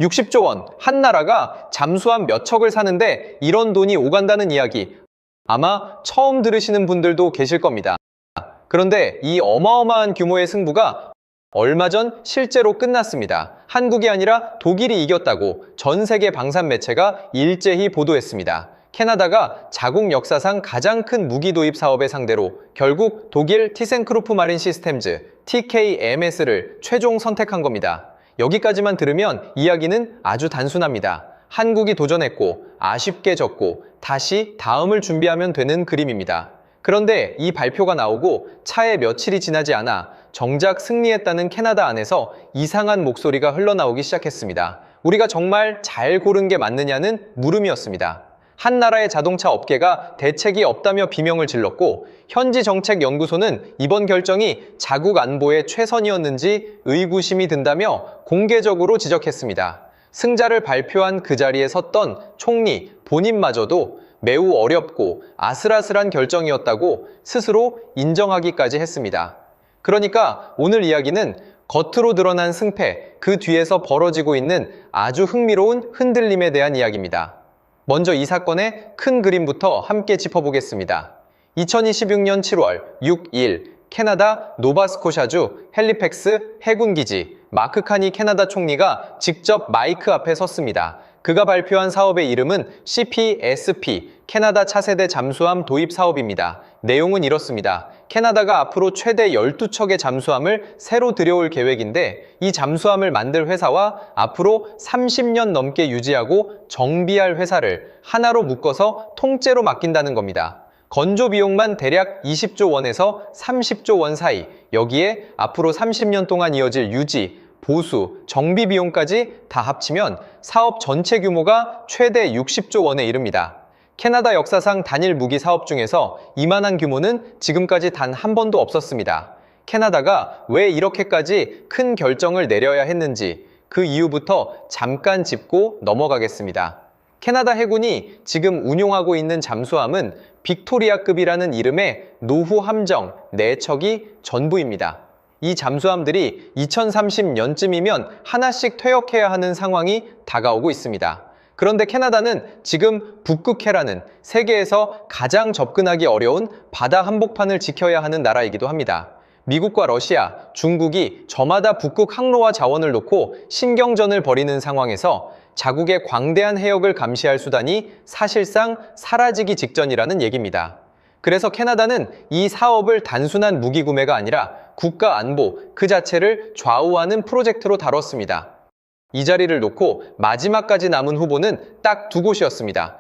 60조 원, 한 나라가 잠수함 몇 척을 사는데 이런 돈이 오간다는 이야기 아마 처음 들으시는 분들도 계실 겁니다. 그런데 이 어마어마한 규모의 승부가 얼마 전 실제로 끝났습니다. 한국이 아니라 독일이 이겼다고 전 세계 방산 매체가 일제히 보도했습니다. 캐나다가 자국 역사상 가장 큰 무기 도입 사업의 상대로 결국 독일 티센크루프 마린 시스템즈 TKMS를 최종 선택한 겁니다. 여기까지만 들으면 이야기는 아주 단순합니다. 한국이 도전했고 아쉽게 졌고 다시 다음을 준비하면 되는 그림입니다. 그런데 이 발표가 나오고 차에 며칠이 지나지 않아 정작 승리했다는 캐나다 안에서 이상한 목소리가 흘러나오기 시작했습니다. 우리가 정말 잘 고른 게 맞느냐는 물음이었습니다. 한 나라의 자동차 업계가 대책이 없다며 비명을 질렀고 현지 정책연구소는 이번 결정이 자국 안보에 최선이었는지 의구심이 든다며 공개적으로 지적했습니다. 승자를 발표한 그 자리에 섰던 총리 본인마저도 매우 어렵고 아슬아슬한 결정이었다고 스스로 인정하기까지 했습니다. 그러니까 오늘 이야기는 겉으로 드러난 승패, 그 뒤에서 벌어지고 있는 아주 흥미로운 흔들림에 대한 이야기입니다. 먼저 이 사건의 큰 그림부터 함께 짚어보겠습니다. 2026년 7월 6일 캐나다 노바스코샤주 헬리팩스 해군기지 마크 카니 캐나다 총리가 직접 마이크 앞에 섰습니다. 그가 발표한 사업의 이름은 CPSP, 캐나다 차세대 잠수함 도입 사업입니다. 내용은 이렇습니다. 캐나다가 앞으로 최대 12척의 잠수함을 새로 들여올 계획인데 이 잠수함을 만들 회사와 앞으로 30년 넘게 유지하고 정비할 회사를 하나로 묶어서 통째로 맡긴다는 겁니다. 건조 비용만 대략 20조 원에서 30조 원 사이, 여기에 앞으로 30년 동안 이어질 유지, 보수, 정비 비용까지 다 합치면 사업 전체 규모가 최대 60조 원에 이릅니다. 캐나다 역사상 단일 무기 사업 중에서 이만한 규모는 지금까지 단 한 번도 없었습니다. 캐나다가 왜 이렇게까지 큰 결정을 내려야 했는지 그 이유부터 잠깐 짚고 넘어가겠습니다. 캐나다 해군이 지금 운용하고 있는 잠수함은 빅토리아급이라는 이름의 노후 함정 4척이 전부입니다. 이 잠수함들이 2030년쯤이면 하나씩 퇴역해야 하는 상황이 다가오고 있습니다. 그런데 캐나다는 지금 북극해라는 세계에서 가장 접근하기 어려운 바다 한복판을 지켜야 하는 나라이기도 합니다. 미국과 러시아, 중국이 저마다 북극 항로와 자원을 놓고 신경전을 벌이는 상황에서 자국의 광대한 해역을 감시할 수단이 사실상 사라지기 직전이라는 얘기입니다. 그래서 캐나다는 이 사업을 단순한 무기 구매가 아니라 국가 안보 그 자체를 좌우하는 프로젝트로 다뤘습니다. 이 자리를 놓고 마지막까지 남은 후보는 딱 두 곳이었습니다.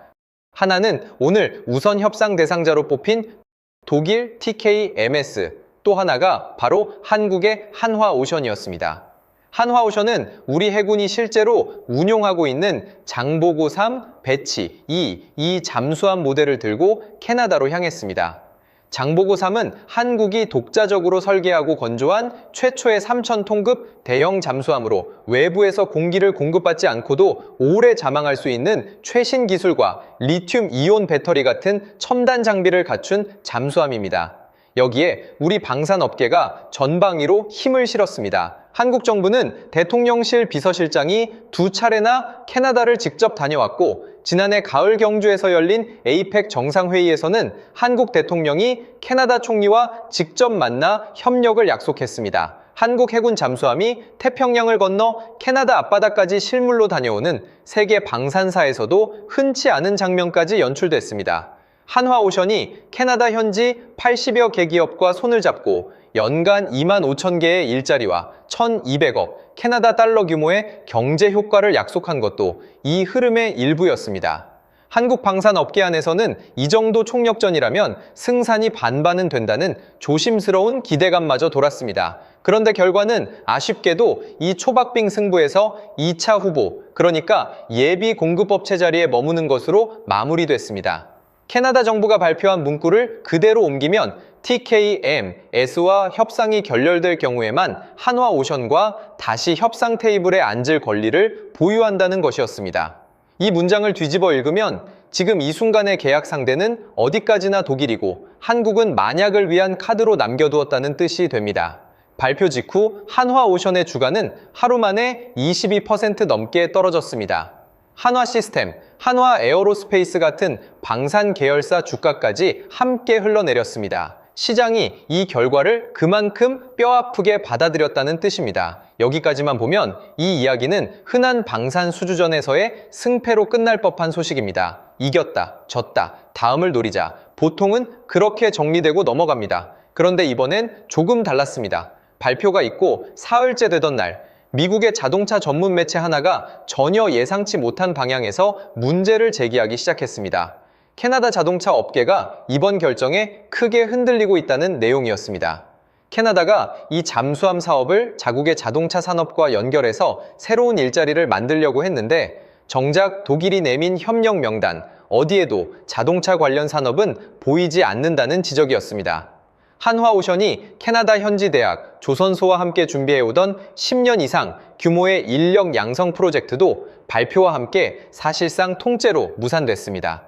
하나는 오늘 우선 협상 대상자로 뽑힌 독일 TKMS, 또 하나가 바로 한국의 한화오션이었습니다. 한화오션은 우리 해군이 실제로 운용하고 있는 장보고 3, 배치 2, 이 잠수함 모델을 들고 캐나다로 향했습니다. 장보고 3은 한국이 독자적으로 설계하고 건조한 최초의 3,000톤급 대형 잠수함으로 외부에서 공기를 공급받지 않고도 오래 자망할 수 있는 최신 기술과 리튬 이온 배터리 같은 첨단 장비를 갖춘 잠수함입니다. 여기에 우리 방산업계가 전방위로 힘을 실었습니다. 한국 정부는 대통령실 비서실장이 2차례나 캐나다를 직접 다녀왔고 지난해 가을 경주에서 열린 에이펙 정상회의에서는 한국 대통령이 캐나다 총리와 직접 만나 협력을 약속했습니다. 한국 해군 잠수함이 태평양을 건너 캐나다 앞바다까지 실물로 다녀오는 세계 방산사에서도 흔치 않은 장면까지 연출됐습니다. 한화오션이 캐나다 현지 80여 개 기업과 손을 잡고 연간 2만 5천 개의 일자리와 1,200억 캐나다 달러 규모의 경제 효과를 약속한 것도 이 흐름의 일부였습니다. 한국 방산업계 안에서는 이 정도 총력전이라면 승산이 반반은 된다는 조심스러운 기대감마저 돌았습니다. 그런데 결과는 아쉽게도 이 초박빙 승부에서 2차 후보, 그러니까 예비 공급업체 자리에 머무는 것으로 마무리됐습니다. 캐나다 정부가 발표한 문구를 그대로 옮기면 TKMS와 협상이 결렬될 경우에만 한화오션과 다시 협상 테이블에 앉을 권리를 보유한다는 것이었습니다. 이 문장을 뒤집어 읽으면 지금 이 순간의 계약 상대는 어디까지나 독일이고 한국은 만약을 위한 카드로 남겨두었다는 뜻이 됩니다. 발표 직후 한화오션의 주가는 하루 만에 22% 넘게 떨어졌습니다. 한화시스템, 한화에어로스페이스 같은 방산 계열사 주가까지 함께 흘러내렸습니다. 시장이 이 결과를 그만큼 뼈아프게 받아들였다는 뜻입니다. 여기까지만 보면 이 이야기는 흔한 방산 수주전에서의 승패로 끝날 법한 소식입니다. 이겼다, 졌다, 다음을 노리자. 보통은 그렇게 정리되고 넘어갑니다. 그런데 이번엔 조금 달랐습니다. 발표가 있고 사흘째 되던 날, 미국의 자동차 전문 매체 하나가 전혀 예상치 못한 방향에서 문제를 제기하기 시작했습니다. 캐나다 자동차 업계가 이번 결정에 크게 흔들리고 있다는 내용이었습니다. 캐나다가 이 잠수함 사업을 자국의 자동차 산업과 연결해서 새로운 일자리를 만들려고 했는데 정작 독일이 내민 협력 명단, 어디에도 자동차 관련 산업은 보이지 않는다는 지적이었습니다. 한화오션이 캐나다 현지 대학, 조선소와 함께 준비해오던 10년 이상 규모의 인력 양성 프로젝트도 발표와 함께 사실상 통째로 무산됐습니다.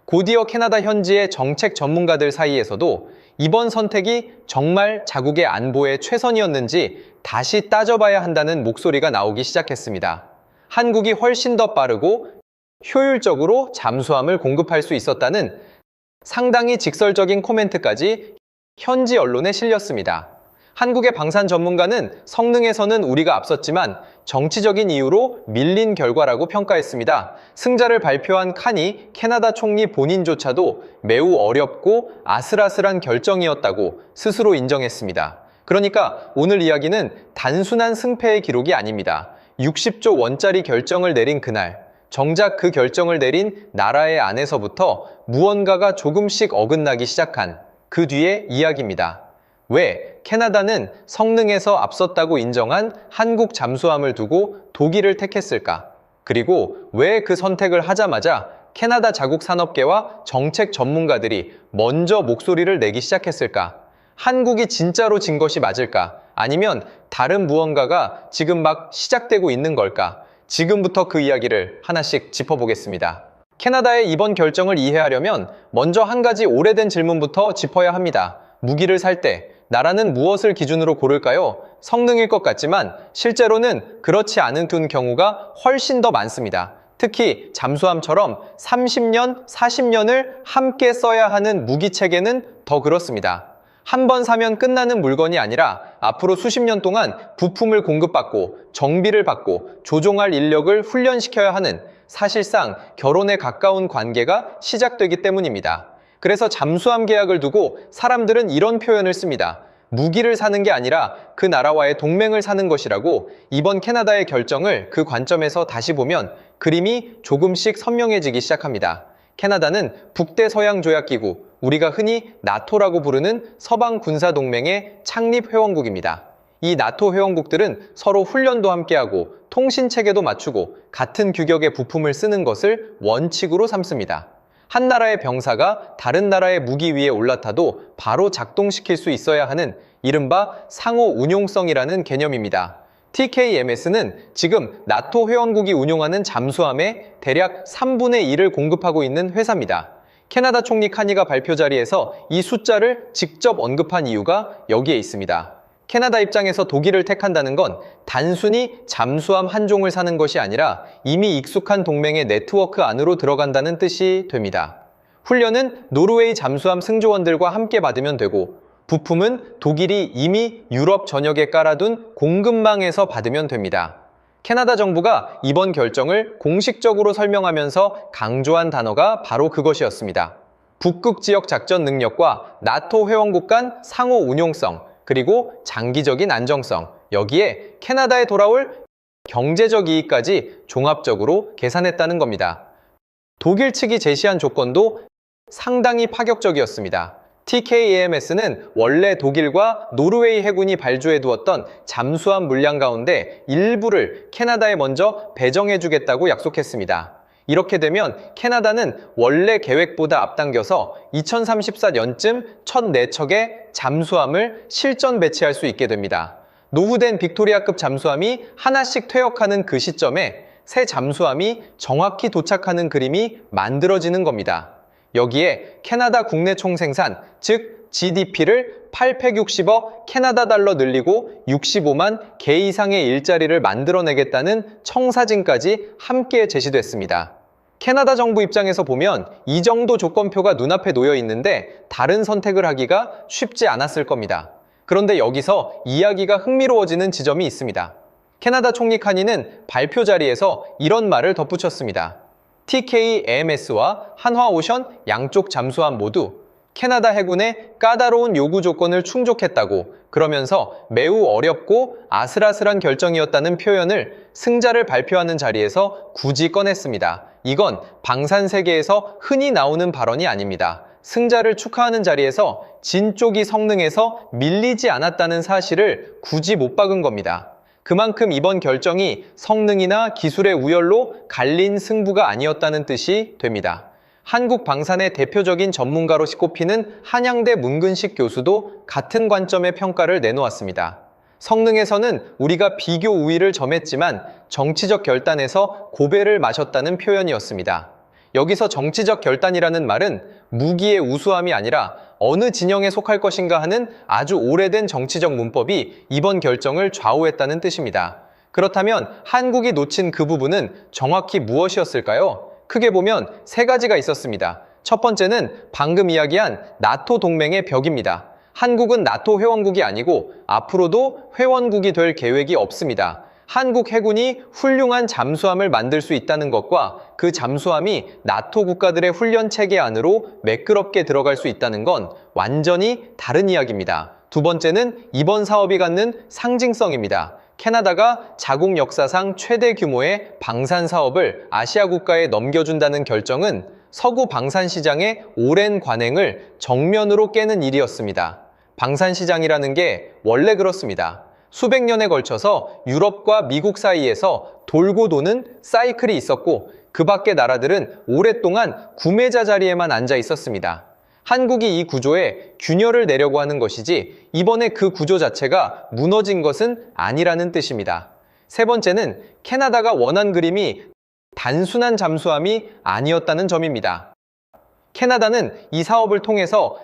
곧이어 캐나다 현지의 정책 전문가들 사이에서도 이번 선택이 정말 자국의 안보에 최선이었는지 다시 따져봐야 한다는 목소리가 나오기 시작했습니다. 한국이 훨씬 더 빠르고 효율적으로 잠수함을 공급할 수 있었다는 상당히 직설적인 코멘트까지 현지 언론에 실렸습니다. 한국의 방산 전문가는 성능에서는 우리가 앞섰지만 정치적인 이유로 밀린 결과라고 평가했습니다. 승자를 발표한 카니 캐나다 총리 본인조차도 매우 어렵고 아슬아슬한 결정이었다고 스스로 인정했습니다. 그러니까 오늘 이야기는 단순한 승패의 기록이 아닙니다. 60조 원짜리 결정을 내린 그날, 정작 그 결정을 내린 나라의 안에서부터 무언가가 조금씩 어긋나기 시작한 그 뒤의 이야기입니다. 왜 캐나다는 성능에서 앞섰다고 인정한 한국 잠수함을 두고 독일을 택했을까? 그리고 왜 그 선택을 하자마자 캐나다 자국 산업계와 정책 전문가들이 먼저 목소리를 내기 시작했을까? 한국이 진짜로 진 것이 맞을까? 아니면 다른 무언가가 지금 막 시작되고 있는 걸까? 지금부터 그 이야기를 하나씩 짚어보겠습니다. 캐나다의 이번 결정을 이해하려면 먼저 한 가지 오래된 질문부터 짚어야 합니다. 무기를 살 때 나라는 무엇을 기준으로 고를까요? 성능일 것 같지만 실제로는 그렇지 않은 경우가 훨씬 더 많습니다. 특히 잠수함처럼 30년, 40년을 함께 써야 하는 무기 체계는 더 그렇습니다. 한 번 사면 끝나는 물건이 아니라 앞으로 수십 년 동안 부품을 공급받고 정비를 받고 조종할 인력을 훈련시켜야 하는 사실상 결혼에 가까운 관계가 시작되기 때문입니다. 그래서 잠수함 계약을 두고 사람들은 이런 표현을 씁니다. 무기를 사는 게 아니라 그 나라와의 동맹을 사는 것이라고. 이번 캐나다의 결정을 그 관점에서 다시 보면 그림이 조금씩 선명해지기 시작합니다. 캐나다는 북대서양조약기구, 우리가 흔히 나토라고 부르는 서방 군사동맹의 창립 회원국입니다. 이 나토 회원국들은 서로 훈련도 함께하고 통신체계도 맞추고 같은 규격의 부품을 쓰는 것을 원칙으로 삼습니다. 한 나라의 병사가 다른 나라의 무기 위에 올라타도 바로 작동시킬 수 있어야 하는 이른바 상호 운용성이라는 개념입니다. TKMS는 지금 나토 회원국이 운용하는 잠수함의 대략 3분의 1을 공급하고 있는 회사입니다. 캐나다 총리 카니가 발표 자리에서 이 숫자를 직접 언급한 이유가 여기에 있습니다. 캐나다 입장에서 독일을 택한다는 건 단순히 잠수함 한 종을 사는 것이 아니라 이미 익숙한 동맹의 네트워크 안으로 들어간다는 뜻이 됩니다. 훈련은 노르웨이 잠수함 승조원들과 함께 받으면 되고 부품은 독일이 이미 유럽 전역에 깔아둔 공급망에서 받으면 됩니다. 캐나다 정부가 이번 결정을 공식적으로 설명하면서 강조한 단어가 바로 그것이었습니다. 북극 지역 작전 능력과 나토 회원국 간 상호 운용성, 그리고 장기적인 안정성, 여기에 캐나다에 돌아올 경제적 이익까지 종합적으로 계산했다는 겁니다. 독일 측이 제시한 조건도 상당히 파격적이었습니다. TKAMS는 원래 독일과 노르웨이 해군이 발주해두었던 잠수함 물량 가운데 일부를 캐나다에 먼저 배정해주겠다고 약속했습니다. 이렇게 되면 캐나다는 원래 계획보다 앞당겨서 2034년쯤 첫 4척의 잠수함을 실전 배치할 수 있게 됩니다. 노후된 빅토리아급 잠수함이 하나씩 퇴역하는 그 시점에 새 잠수함이 정확히 도착하는 그림이 만들어지는 겁니다. 여기에 캐나다 국내 총생산, 즉 GDP를 860억 캐나다 달러 늘리고 65만 개 이상의 일자리를 만들어내겠다는 청사진까지 함께 제시됐습니다. 캐나다 정부 입장에서 보면 이 정도 조건표가 눈앞에 놓여 있는데 다른 선택을 하기가 쉽지 않았을 겁니다. 그런데 여기서 이야기가 흥미로워지는 지점이 있습니다. 캐나다 총리 카니는 발표 자리에서 이런 말을 덧붙였습니다. TK AMS와 한화오션 양쪽 잠수함 모두 캐나다 해군의 까다로운 요구 조건을 충족했다고, 그러면서 매우 어렵고 아슬아슬한 결정이었다는 표현을 승자를 발표하는 자리에서 굳이 꺼냈습니다. 이건 방산 세계에서 흔히 나오는 발언이 아닙니다. 승자를 축하하는 자리에서 진 쪽이 성능에서 밀리지 않았다는 사실을 굳이 못 박은 겁니다. 그만큼 이번 결정이 성능이나 기술의 우열로 갈린 승부가 아니었다는 뜻이 됩니다. 한국 방산의 대표적인 전문가로 꼽히는 한양대 문근식 교수도 같은 관점의 평가를 내놓았습니다. 성능에서는 우리가 비교 우위를 점했지만 정치적 결단에서 고배를 마셨다는 표현이었습니다. 여기서 정치적 결단이라는 말은 무기의 우수함이 아니라 어느 진영에 속할 것인가 하는 아주 오래된 정치적 문법이 이번 결정을 좌우했다는 뜻입니다. 그렇다면 한국이 놓친 그 부분은 정확히 무엇이었을까요? 크게 보면 세 가지가 있었습니다. 첫 번째는 방금 이야기한 나토 동맹의 벽입니다. 한국은 나토 회원국이 아니고 앞으로도 회원국이 될 계획이 없습니다. 한국 해군이 훌륭한 잠수함을 만들 수 있다는 것과 그 잠수함이 나토 국가들의 훈련 체계 안으로 매끄럽게 들어갈 수 있다는 건 완전히 다른 이야기입니다. 두 번째는 이번 사업이 갖는 상징성입니다. 캐나다가 자국 역사상 최대 규모의 방산 사업을 아시아 국가에 넘겨준다는 결정은 서구 방산 시장의 오랜 관행을 정면으로 깨는 일이었습니다. 방산 시장이라는 게 원래 그렇습니다. 수백 년에 걸쳐서 유럽과 미국 사이에서 돌고 도는 사이클이 있었고 그 밖의 나라들은 오랫동안 구매자 자리에만 앉아 있었습니다. 한국이 이 구조에 균열을 내려고 하는 것이지 이번에 그 구조 자체가 무너진 것은 아니라는 뜻입니다. 세 번째는 캐나다가 원한 그림이 단순한 잠수함이 아니었다는 점입니다. 캐나다는 이 사업을 통해서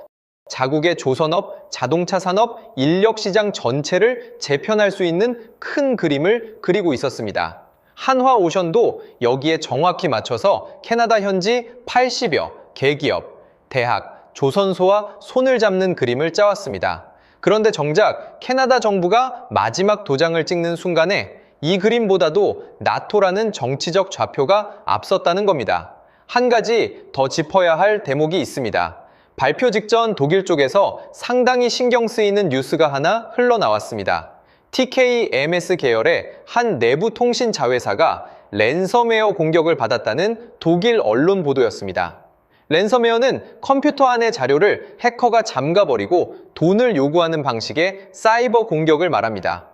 자국의 조선업, 자동차 산업, 인력 시장 전체를 재편할 수 있는 큰 그림을 그리고 있었습니다. 한화오션도 여기에 정확히 맞춰서 캐나다 현지 80여 개기업, 대학, 조선소와 손을 잡는 그림을 짜왔습니다. 그런데 정작 캐나다 정부가 마지막 도장을 찍는 순간에 이 그림보다도 나토라는 정치적 좌표가 앞섰다는 겁니다. 한 가지 더 짚어야 할 대목이 있습니다. 발표 직전 독일 쪽에서 상당히 신경 쓰이는 뉴스가 하나 흘러나왔습니다. TK AMS 계열의 한 내부 통신 자회사가 랜섬웨어 공격을 받았다는 독일 언론 보도였습니다. 랜섬웨어는 컴퓨터 안의 자료를 해커가 잠가버리고 돈을 요구하는 방식의 사이버 공격을 말합니다.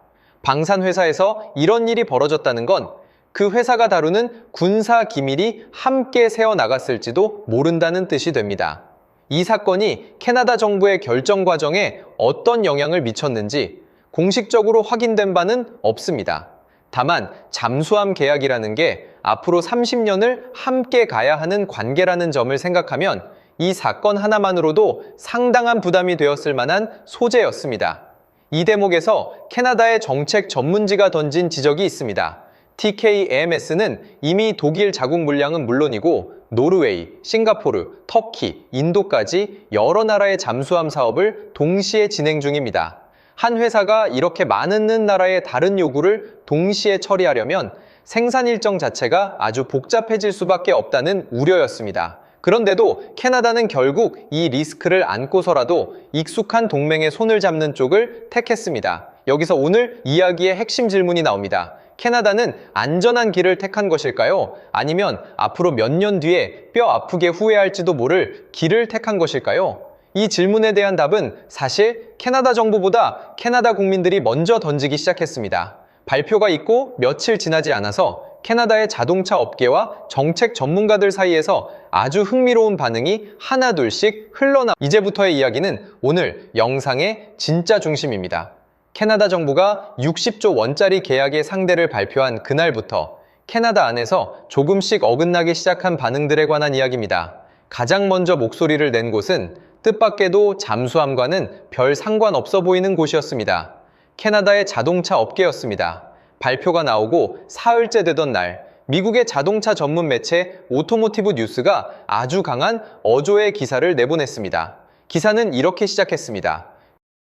방산회사에서 이런 일이 벌어졌다는 건 그 회사가 다루는 군사 기밀이 함께 새어나갔을지도 모른다는 뜻이 됩니다. 이 사건이 캐나다 정부의 결정 과정에 어떤 영향을 미쳤는지 공식적으로 확인된 바는 없습니다. 다만 잠수함 계약이라는 게 앞으로 30년을 함께 가야 하는 관계라는 점을 생각하면 이 사건 하나만으로도 상당한 부담이 되었을 만한 소재였습니다. 이 대목에서 캐나다의 정책 전문지가 던진 지적이 있습니다. TK AMS는 이미 독일 자국 물량은 물론이고 노르웨이, 싱가포르, 터키, 인도까지 여러 나라의 잠수함 사업을 동시에 진행 중입니다. 한 회사가 이렇게 많은 나라의 다른 요구를 동시에 처리하려면 생산 일정 자체가 아주 복잡해질 수밖에 없다는 우려였습니다. 그런데도 캐나다는 결국 이 리스크를 안고서라도 익숙한 동맹의 손을 잡는 쪽을 택했습니다. 여기서 오늘 이야기의 핵심 질문이 나옵니다. 캐나다는 안전한 길을 택한 것일까요? 아니면 앞으로 몇 년 뒤에 뼈 아프게 후회할지도 모를 길을 택한 것일까요? 이 질문에 대한 답은 사실 캐나다 정부보다 캐나다 국민들이 먼저 던지기 시작했습니다. 발표가 있고 며칠 지나지 않아서 캐나다의 자동차 업계와 정책 전문가들 사이에서 아주 흥미로운 반응이 하나둘씩 이제부터의 이야기는 오늘 영상의 진짜 중심입니다. 캐나다 정부가 60조 원짜리 계약의 상대를 발표한 그날부터 캐나다 안에서 조금씩 어긋나기 시작한 반응들에 관한 이야기입니다. 가장 먼저 목소리를 낸 곳은 뜻밖에도 잠수함과는 별 상관없어 보이는 곳이었습니다. 캐나다의 자동차 업계였습니다. 발표가 나오고 사흘째 되던 날, 미국의 자동차 전문 매체 오토모티브 뉴스가 아주 강한 어조의 기사를 내보냈습니다. 기사는 이렇게 시작했습니다.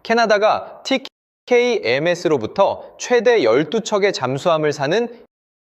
캐나다가 TKMS로부터 최대 12척의 잠수함을 사는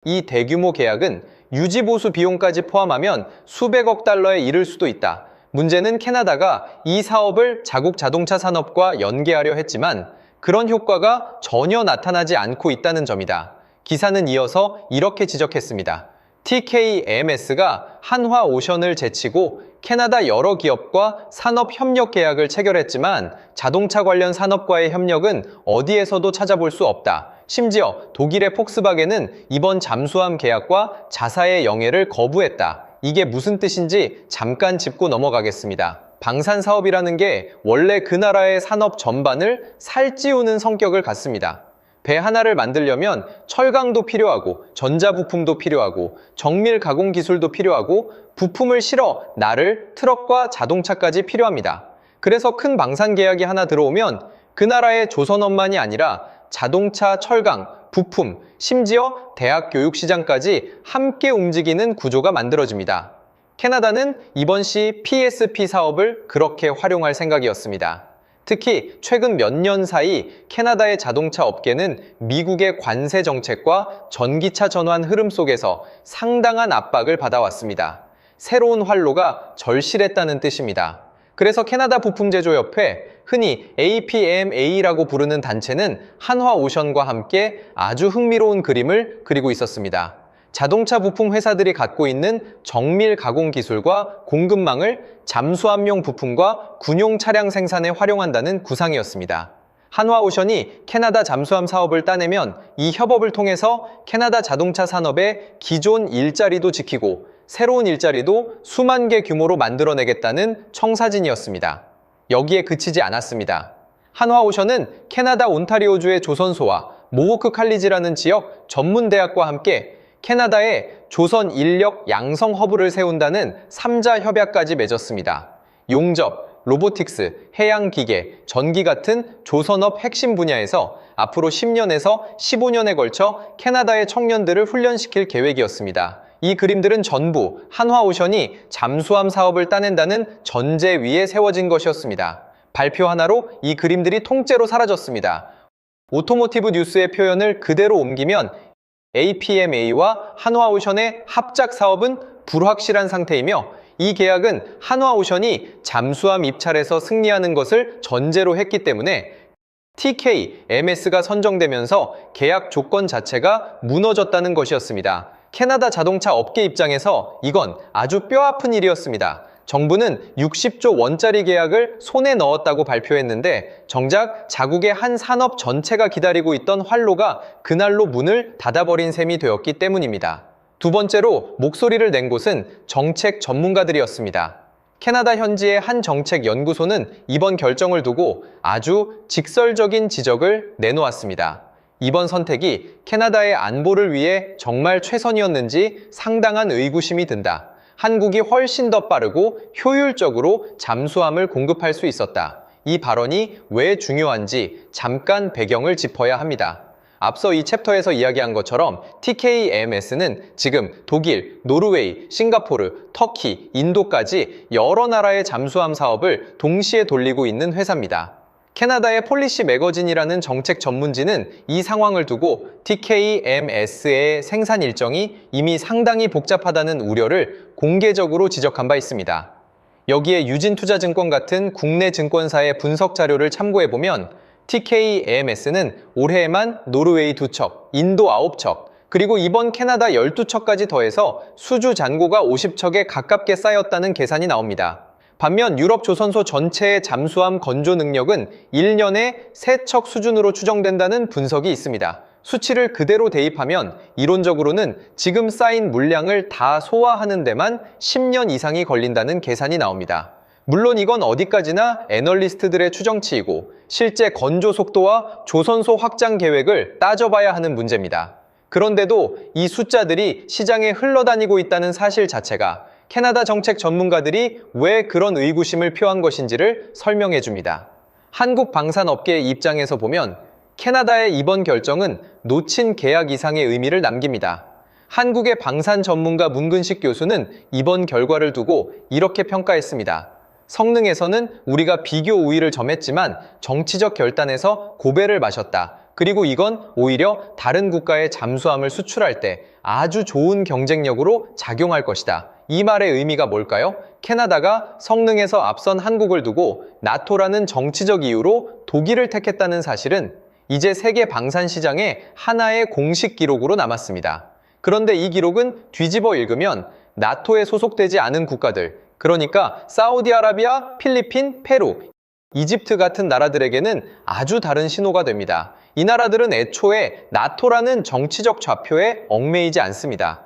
이 대규모 계약은 유지보수 비용까지 포함하면 수백억 달러에 이를 수도 있다. 문제는 캐나다가 이 사업을 자국 자동차 산업과 연계하려 했지만 그런 효과가 전혀 나타나지 않고 있다는 점이다. 기사는 이어서 이렇게 지적했습니다. TKMS가 한화오션을 제치고 캐나다 여러 기업과 산업협력 계약을 체결했지만 자동차 관련 산업과의 협력은 어디에서도 찾아볼 수 없다. 심지어 독일의 폭스바겐은 이번 잠수함 계약과 자사의 영해를 거부했다. 이게 무슨 뜻인지 잠깐 짚고 넘어가겠습니다. 방산 사업이라는 게 원래 그 나라의 산업 전반을 살찌우는 성격을 갖습니다. 배 하나를 만들려면 철강도 필요하고 전자부품도 필요하고 정밀 가공 기술도 필요하고 부품을 실어 나를 트럭과 자동차까지 필요합니다. 그래서 큰 방산 계약이 하나 들어오면 그 나라의 조선업만이 아니라 자동차, 철강, 부품, 심지어 대학 교육 시장까지 함께 움직이는 구조가 만들어집니다. 캐나다는 이번 시 PSP 사업을 그렇게 활용할 생각이었습니다. 특히 최근 몇 년 사이 캐나다의 자동차 업계는 미국의 관세 정책과 전기차 전환 흐름 속에서 상당한 압박을 받아왔습니다. 새로운 활로가 절실했다는 뜻입니다. 그래서 캐나다 부품제조협회, 흔히 APMA라고 부르는 단체는 한화오션과 함께 아주 흥미로운 그림을 그리고 있었습니다. 자동차 부품 회사들이 갖고 있는 정밀 가공 기술과 공급망을 잠수함용 부품과 군용 차량 생산에 활용한다는 구상이었습니다. 한화오션이 캐나다 잠수함 사업을 따내면 이 협업을 통해서 캐나다 자동차 산업의 기존 일자리도 지키고 새로운 일자리도 수만 개 규모로 만들어내겠다는 청사진이었습니다. 여기에 그치지 않았습니다. 한화오션은 캐나다 온타리오주의 조선소와 모호크 칼리지라는 지역 전문대학과 함께 캐나다에 조선 인력 양성 허브를 세운다는 3자 협약까지 맺었습니다. 용접, 로보틱스, 해양기계, 전기 같은 조선업 핵심 분야에서 앞으로 10년에서 15년에 걸쳐 캐나다의 청년들을 훈련시킬 계획이었습니다. 이 그림들은 전부 한화오션이 잠수함 사업을 따낸다는 전제 위에 세워진 것이었습니다. 발표 하나로 이 그림들이 통째로 사라졌습니다. 오토모티브 뉴스의 표현을 그대로 옮기면 APMA와 한화오션의 합작 사업은 불확실한 상태이며 이 계약은 한화오션이 잠수함 입찰에서 승리하는 것을 전제로 했기 때문에 TKMS가 선정되면서 계약 조건 자체가 무너졌다는 것이었습니다. 캐나다 자동차 업계 입장에서 이건 아주 뼈아픈 일이었습니다. 정부는 60조 원짜리 계약을 손에 넣었다고 발표했는데 정작 자국의 한 산업 전체가 기다리고 있던 활로가 그날로 문을 닫아버린 셈이 되었기 때문입니다. 두 번째로 목소리를 낸 곳은 정책 전문가들이었습니다. 캐나다 현지의 한 정책 연구소는 이번 결정을 두고 아주 직설적인 지적을 내놓았습니다. 이번 선택이 캐나다의 안보를 위해 정말 최선이었는지 상당한 의구심이 든다. 한국이 훨씬 더 빠르고 효율적으로 잠수함을 공급할 수 있었다. 이 발언이 왜 중요한지 잠깐 배경을 짚어야 합니다. 앞서 이 챕터에서 이야기한 것처럼 TKMS는 지금 독일, 노르웨이, 싱가포르, 터키, 인도까지 여러 나라의 잠수함 사업을 동시에 돌리고 있는 회사입니다. 캐나다의 폴리시 매거진이라는 정책 전문지는 이 상황을 두고 TKMS의 생산 일정이 이미 상당히 복잡하다는 우려를 공개적으로 지적한 바 있습니다. 여기에 유진투자증권 같은 국내 증권사의 분석 자료를 참고해보면 TKMS는 올해에만 노르웨이 2척, 인도 9척, 그리고 이번 캐나다 12척까지 더해서 수주 잔고가 50척에 가깝게 쌓였다는 계산이 나옵니다. 반면 유럽 조선소 전체의 잠수함 건조 능력은 1년에 3척 수준으로 추정된다는 분석이 있습니다. 수치를 그대로 대입하면 이론적으로는 지금 쌓인 물량을 다 소화하는 데만 10년 이상이 걸린다는 계산이 나옵니다. 물론 이건 어디까지나 애널리스트들의 추정치이고 실제 건조 속도와 조선소 확장 계획을 따져봐야 하는 문제입니다. 그런데도 이 숫자들이 시장에 흘러다니고 있다는 사실 자체가 캐나다 정책 전문가들이 왜 그런 의구심을 표한 것인지를 설명해 줍니다. 한국 방산업계의 입장에서 보면 캐나다의 이번 결정은 놓친 계약 이상의 의미를 남깁니다. 한국의 방산 전문가 문근식 교수는 이번 결과를 두고 이렇게 평가했습니다. 성능에서는 우리가 비교 우위를 점했지만 정치적 결단에서 고배를 마셨다. 그리고 이건 오히려 다른 국가의 잠수함을 수출할 때 아주 좋은 경쟁력으로 작용할 것이다. 이 말의 의미가 뭘까요? 캐나다가 성능에서 앞선 한국을 두고 나토라는 정치적 이유로 독일을 택했다는 사실은 이제 세계 방산 시장의 하나의 공식 기록으로 남았습니다. 그런데 이 기록은 뒤집어 읽으면 나토에 소속되지 않은 국가들, 그러니까 사우디아라비아, 필리핀, 페루, 이집트 같은 나라들에게는 아주 다른 신호가 됩니다. 이 나라들은 애초에 나토라는 정치적 좌표에 얽매이지 않습니다.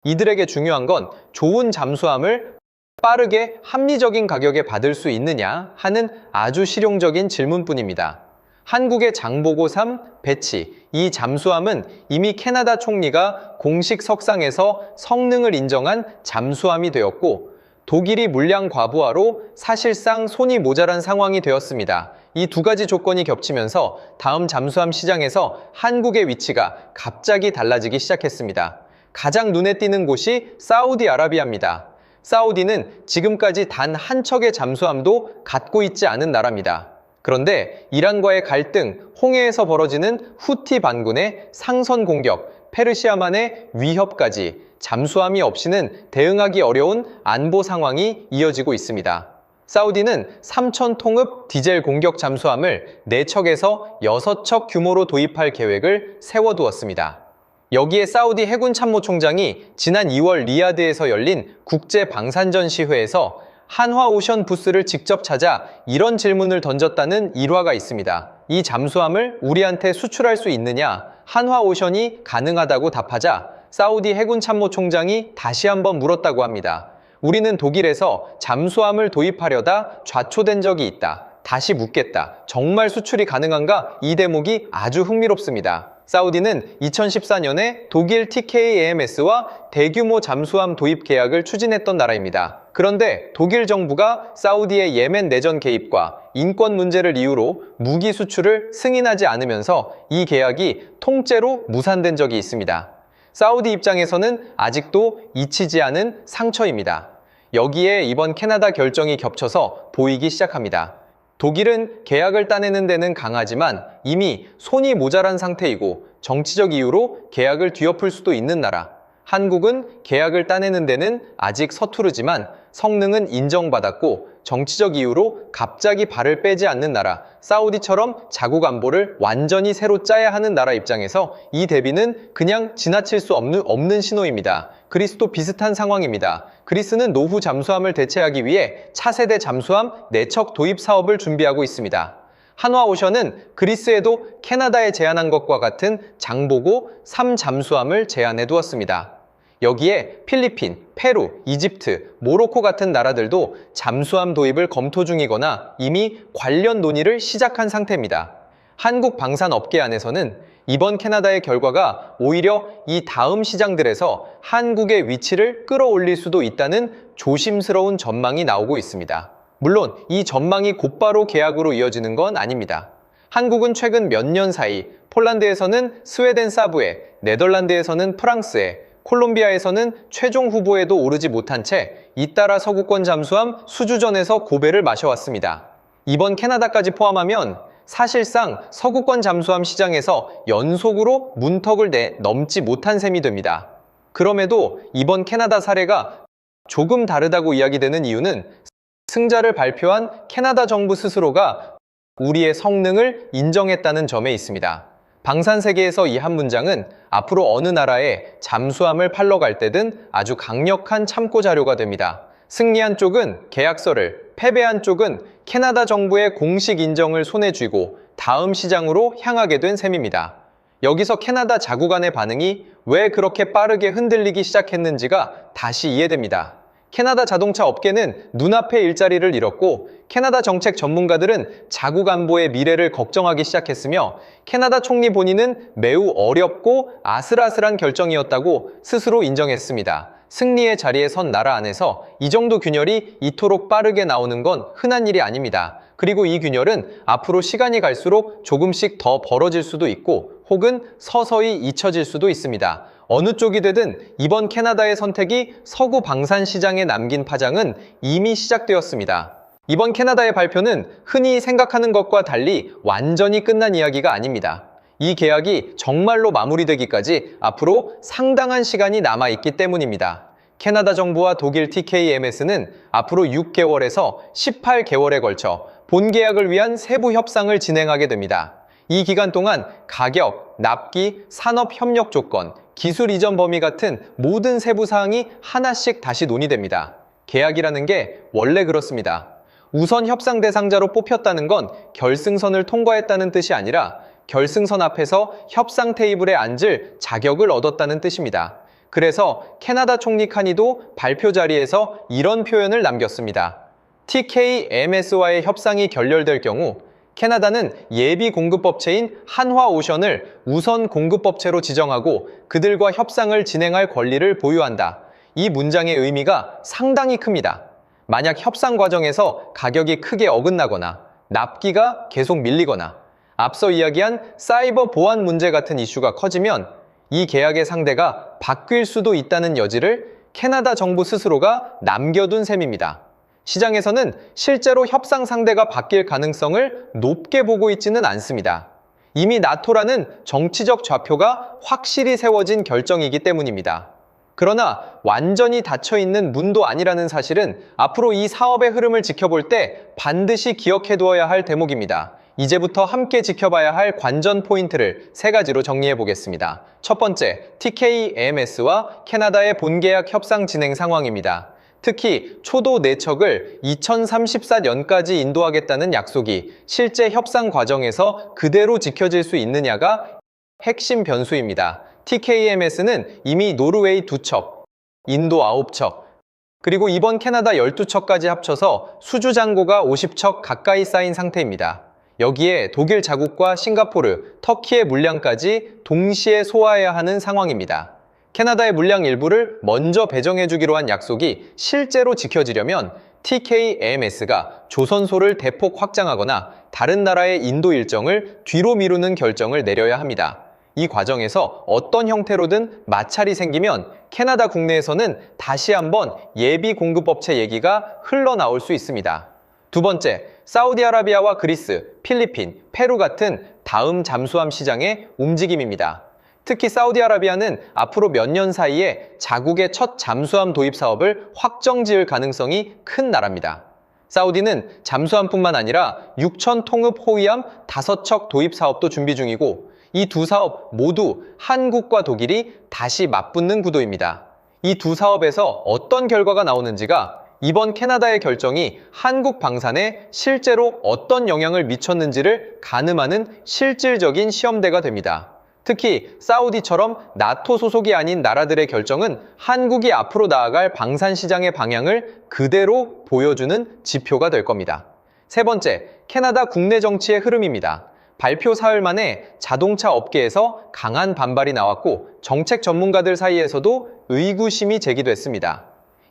이들에게 중요한 건 좋은 잠수함을 빠르게 합리적인 가격에 받을 수 있느냐 하는 아주 실용적인 질문뿐입니다. 한국의 장보고 3, 배치, 이 잠수함은 이미 캐나다 총리가 공식 석상에서 성능을 인정한 잠수함이 되었고 독일이 물량 과부하로 사실상 손이 모자란 상황이 되었습니다. 이 두 가지 조건이 겹치면서 다음 잠수함 시장에서 한국의 위치가 갑자기 달라지기 시작했습니다. 가장 눈에 띄는 곳이 사우디아라비아입니다. 사우디는 지금까지 단 한 척의 잠수함도 갖고 있지 않은 나라입니다. 그런데 이란과의 갈등, 홍해에서 벌어지는 후티 반군의 상선 공격, 페르시아만의 위협까지 잠수함이 없이는 대응하기 어려운 안보 상황이 이어지고 있습니다. 사우디는 3,000통읍 디젤 공격 잠수함을 4척에서 6척 규모로 도입할 계획을 세워두었습니다. 여기에 사우디 해군 참모총장이 지난 2월 리야드에서 열린 국제 방산전 시회에서 한화오션 부스를 직접 찾아 이런 질문을 던졌다는 일화가 있습니다. 이 잠수함을 우리한테 수출할 수 있느냐? 한화오션이 가능하다고 답하자 사우디 해군 참모총장이 다시 한번 물었다고 합니다. 우리는 독일에서 잠수함을 도입하려다 좌초된 적이 있다. 다시 묻겠다. 정말 수출이 가능한가? 이 대목이 아주 흥미롭습니다. 사우디는 2014년에 독일 TKAMS와 대규모 잠수함 도입 계약을 추진했던 나라입니다. 그런데 독일 정부가 사우디의 예멘 내전 개입과 인권 문제를 이유로 무기 수출을 승인하지 않으면서 이 계약이 통째로 무산된 적이 있습니다. 사우디 입장에서는 아직도 잊히지 않은 상처입니다. 여기에 이번 캐나다 결정이 겹쳐서 보이기 시작합니다. 독일은 계약을 따내는 데는 강하지만 이미 손이 모자란 상태이고 정치적 이유로 계약을 뒤엎을 수도 있는 나라. 한국은 계약을 따내는 데는 아직 서투르지만 성능은 인정받았고 정치적 이유로 갑자기 발을 빼지 않는 나라, 사우디처럼 자국 안보를 완전히 새로 짜야 하는 나라 입장에서 이 대비는 그냥 지나칠 수 없는 신호입니다. 그리스도 비슷한 상황입니다. 그리스는 노후 잠수함을 대체하기 위해 차세대 잠수함 4척 도입 사업을 준비하고 있습니다. 한화오션은 그리스에도 캐나다에 제안한 것과 같은 장보고 3잠수함을 제안해 두었습니다. 여기에 필리핀, 페루, 이집트, 모로코 같은 나라들도 잠수함 도입을 검토 중이거나 이미 관련 논의를 시작한 상태입니다. 한국 방산업계 안에서는 이번 캐나다의 결과가 오히려 이 다음 시장들에서 한국의 위치를 끌어올릴 수도 있다는 조심스러운 전망이 나오고 있습니다. 물론 이 전망이 곧바로 계약으로 이어지는 건 아닙니다. 한국은 최근 몇 년 사이 폴란드에서는 스웨덴 사브에, 네덜란드에서는 프랑스에, 콜롬비아에서는 최종 후보에도 오르지 못한 채 잇따라 서구권 잠수함 수주전에서 고배를 마셔왔습니다. 이번 캐나다까지 포함하면 사실상 서구권 잠수함 시장에서 연속으로 문턱을 넘지 못한 셈이 됩니다. 그럼에도 이번 캐나다 사례가 조금 다르다고 이야기되는 이유는 승자를 발표한 캐나다 정부 스스로가 우리의 성능을 인정했다는 점에 있습니다. 방산 세계에서 이 한 문장은 앞으로 어느 나라에 잠수함을 팔러 갈 때든 아주 강력한 참고 자료가 됩니다. 승리한 쪽은 계약서를, 패배한 쪽은 캐나다 정부의 공식 인정을 손에 쥐고 다음 시장으로 향하게 된 셈입니다. 여기서 캐나다 자구간의 반응이 왜 그렇게 빠르게 흔들리기 시작했는지가 다시 이해됩니다. 캐나다 자동차 업계는 눈앞에 일자리를 잃었고 캐나다 정책 전문가들은 자국 안보의 미래를 걱정하기 시작했으며 캐나다 총리 본인은 매우 어렵고 아슬아슬한 결정이었다고 스스로 인정했습니다. 승리의 자리에 선 나라 안에서 이 정도 균열이 이토록 빠르게 나오는 건 흔한 일이 아닙니다. 그리고 이 균열은 앞으로 시간이 갈수록 조금씩 더 벌어질 수도 있고 혹은 서서히 잊혀질 수도 있습니다. 어느 쪽이 되든 이번 캐나다의 선택이 서구 방산 시장에 남긴 파장은 이미 시작되었습니다. 이번 캐나다의 발표는 흔히 생각하는 것과 달리 완전히 끝난 이야기가 아닙니다. 이 계약이 정말로 마무리되기까지 앞으로 상당한 시간이 남아있기 때문입니다. 캐나다 정부와 독일 TKMS는 앞으로 6개월에서 18개월에 걸쳐 본 계약을 위한 세부 협상을 진행하게 됩니다. 이 기간 동안 가격, 납기, 산업협력 조건, 기술 이전 범위 같은 모든 세부 사항이 하나씩 다시 논의됩니다. 계약이라는 게 원래 그렇습니다. 우선 협상 대상자로 뽑혔다는 건 결승선을 통과했다는 뜻이 아니라 결승선 앞에서 협상 테이블에 앉을 자격을 얻었다는 뜻입니다. 그래서 캐나다 총리 카니도 발표 자리에서 이런 표현을 남겼습니다. TKMS와의 협상이 결렬될 경우 캐나다는 예비 공급업체인 한화오션을 우선 공급업체로 지정하고 그들과 협상을 진행할 권리를 보유한다. 이 문장의 의미가 상당히 큽니다. 만약 협상 과정에서 가격이 크게 어긋나거나 납기가 계속 밀리거나 앞서 이야기한 사이버 보안 문제 같은 이슈가 커지면 이 계약의 상대가 바뀔 수도 있다는 여지를 캐나다 정부 스스로가 남겨둔 셈입니다. 시장에서는 실제로 협상 상대가 바뀔 가능성을 높게 보고 있지는 않습니다. 이미 나토라는 정치적 좌표가 확실히 세워진 결정이기 때문입니다. 그러나 완전히 닫혀있는 문도 아니라는 사실은 앞으로 이 사업의 흐름을 지켜볼 때 반드시 기억해두어야 할 대목입니다. 이제부터 함께 지켜봐야 할 관전 포인트를 세 가지로 정리해 보겠습니다. 첫 번째, TKMS와 캐나다의 본계약 협상 진행 상황입니다. 특히 초도 내척을 2034년까지 인도하겠다는 약속이 실제 협상 과정에서 그대로 지켜질 수 있느냐가 핵심 변수입니다. TKMS는 이미 노르웨이 2척, 인도 9척, 그리고 이번 캐나다 12척까지 합쳐서 수주 잔고가 50척 가까이 쌓인 상태입니다. 여기에 독일 자국과 싱가포르, 터키의 물량까지 동시에 소화해야 하는 상황입니다. 캐나다의 물량 일부를 먼저 배정해주기로 한 약속이 실제로 지켜지려면 TKMS가 조선소를 대폭 확장하거나 다른 나라의 인도 일정을 뒤로 미루는 결정을 내려야 합니다. 이 과정에서 어떤 형태로든 마찰이 생기면 캐나다 국내에서는 다시 한번 예비 공급업체 얘기가 흘러나올 수 있습니다. 두 번째, 사우디아라비아와 그리스, 필리핀, 페루 같은 다음 잠수함 시장의 움직임입니다. 특히 사우디아라비아는 앞으로 몇 년 사이에 자국의 첫 잠수함 도입 사업을 확정 지을 가능성이 큰 나라입니다. 사우디는 잠수함뿐만 아니라 6천 통흡 호위함 5척 도입 사업도 준비 중이고 이 두 사업 모두 한국과 독일이 다시 맞붙는 구도입니다. 이 두 사업에서 어떤 결과가 나오는지가 이번 캐나다의 결정이 한국 방산에 실제로 어떤 영향을 미쳤는지를 가늠하는 실질적인 시험대가 됩니다. 특히 사우디처럼 나토 소속이 아닌 나라들의 결정은 한국이 앞으로 나아갈 방산 시장의 방향을 그대로 보여주는 지표가 될 겁니다. 세 번째, 캐나다 국내 정치의 흐름입니다. 발표 사흘 만에 자동차 업계에서 강한 반발이 나왔고 정책 전문가들 사이에서도 의구심이 제기됐습니다.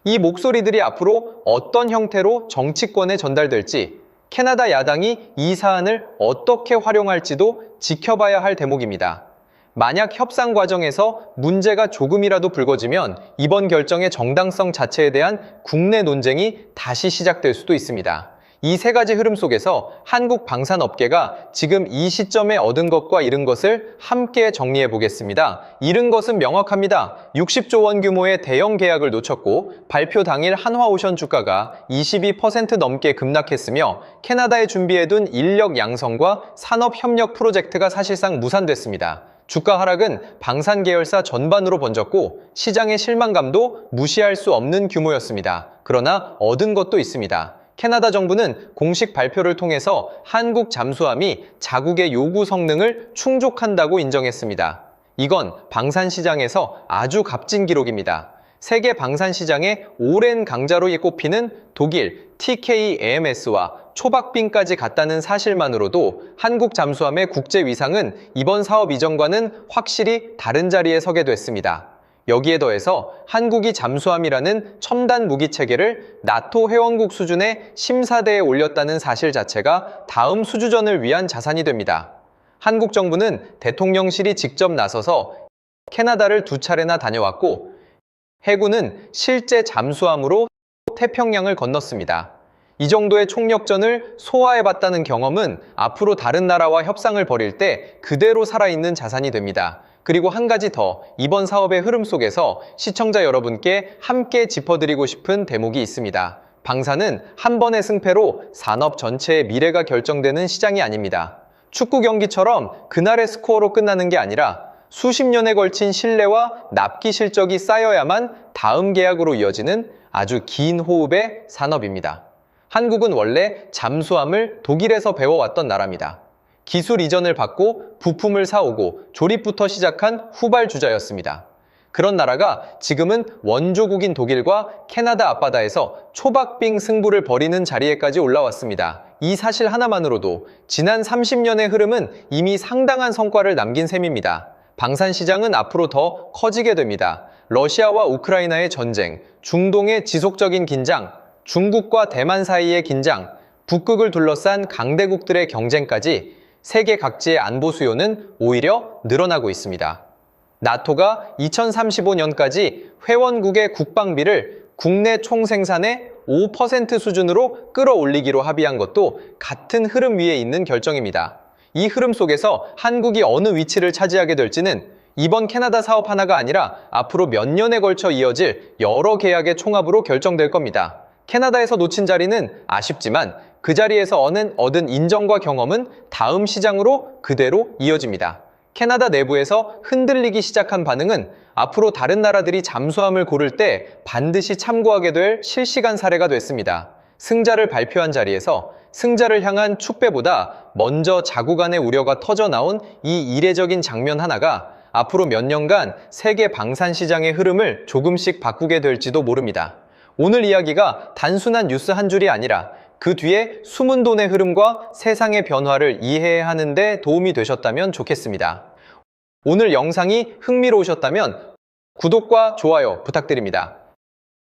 이 목소리들이 앞으로 어떤 형태로 정치권에 전달될지 캐나다 야당이 이 사안을 어떻게 활용할지도 지켜봐야 할 대목입니다. 만약 협상 과정에서 문제가 조금이라도 불거지면 이번 결정의 정당성 자체에 대한 국내 논쟁이 다시 시작될 수도 있습니다. 이 세 가지 흐름 속에서 한국 방산업계가 지금 이 시점에 얻은 것과 잃은 것을 함께 정리해 보겠습니다. 잃은 것은 명확합니다. 60조 원 규모의 대형 계약을 놓쳤고 발표 당일 한화오션 주가가 22% 넘게 급락했으며 캐나다에 준비해둔 인력 양성과 산업협력 프로젝트가 사실상 무산됐습니다. 주가 하락은 방산 계열사 전반으로 번졌고 시장의 실망감도 무시할 수 없는 규모였습니다. 그러나 얻은 것도 있습니다. 캐나다 정부는 공식 발표를 통해서 한국 잠수함이 자국의 요구 성능을 충족한다고 인정했습니다. 이건 방산 시장에서 아주 값진 기록입니다. 세계 방산 시장의 오랜 강자로 꼽히는 독일 TKMS와 초박빙까지 갔다는 사실만으로도 한국 잠수함의 국제 위상은 이번 사업 이전과는 확실히 다른 자리에 서게 됐습니다. 여기에 더해서 한국이 잠수함이라는 첨단 무기 체계를 나토 회원국 수준의 심사대에 올렸다는 사실 자체가 다음 수주전을 위한 자산이 됩니다. 한국 정부는 대통령실이 직접 나서서 캐나다를 2차례나 다녀왔고 해군은 실제 잠수함으로 태평양을 건넜습니다. 이 정도의 총력전을 소화해봤다는 경험은 앞으로 다른 나라와 협상을 벌일 때 그대로 살아있는 자산이 됩니다. 그리고 한 가지 더, 이번 사업의 흐름 속에서 시청자 여러분께 함께 짚어드리고 싶은 대목이 있습니다. 방사는 한 번의 승패로 산업 전체의 미래가 결정되는 시장이 아닙니다. 축구 경기처럼 그날의 스코어로 끝나는 게 아니라 수십 년에 걸친 신뢰와 납기 실적이 쌓여야만 다음 계약으로 이어지는 아주 긴 호흡의 산업입니다. 한국은 원래 잠수함을 독일에서 배워왔던 나라입니다. 기술 이전을 받고 부품을 사오고 조립부터 시작한 후발주자였습니다. 그런 나라가 지금은 원조국인 독일과 캐나다 앞바다에서 초박빙 승부를 벌이는 자리에까지 올라왔습니다. 이 사실 하나만으로도 지난 30년의 흐름은 이미 상당한 성과를 남긴 셈입니다. 방산 시장은 앞으로 더 커지게 됩니다. 러시아와 우크라이나의 전쟁, 중동의 지속적인 긴장, 중국과 대만 사이의 긴장, 북극을 둘러싼 강대국들의 경쟁까지 세계 각지의 안보 수요는 오히려 늘어나고 있습니다. 나토가 2035년까지 회원국의 국방비를 국내 총생산의 5% 수준으로 끌어올리기로 합의한 것도 같은 흐름 위에 있는 결정입니다. 이 흐름 속에서 한국이 어느 위치를 차지하게 될지는 이번 캐나다 사업 하나가 아니라 앞으로 몇 년에 걸쳐 이어질 여러 계약의 총합으로 결정될 겁니다. 캐나다에서 놓친 자리는 아쉽지만 그 자리에서 얻은 인정과 경험은 다음 시장으로 그대로 이어집니다. 캐나다 내부에서 흔들리기 시작한 반응은 앞으로 다른 나라들이 잠수함을 고를 때 반드시 참고하게 될 실시간 사례가 됐습니다. 승자를 발표한 자리에서 승자를 향한 축배보다 먼저 자구간의 우려가 터져나온 이 이례적인 장면 하나가 앞으로 몇 년간 세계 방산 시장의 흐름을 조금씩 바꾸게 될지도 모릅니다. 오늘 이야기가 단순한 뉴스 한 줄이 아니라 그 뒤에 숨은 돈의 흐름과 세상의 변화를 이해하는 데 도움이 되셨다면 좋겠습니다. 오늘 영상이 흥미로우셨다면 구독과 좋아요 부탁드립니다.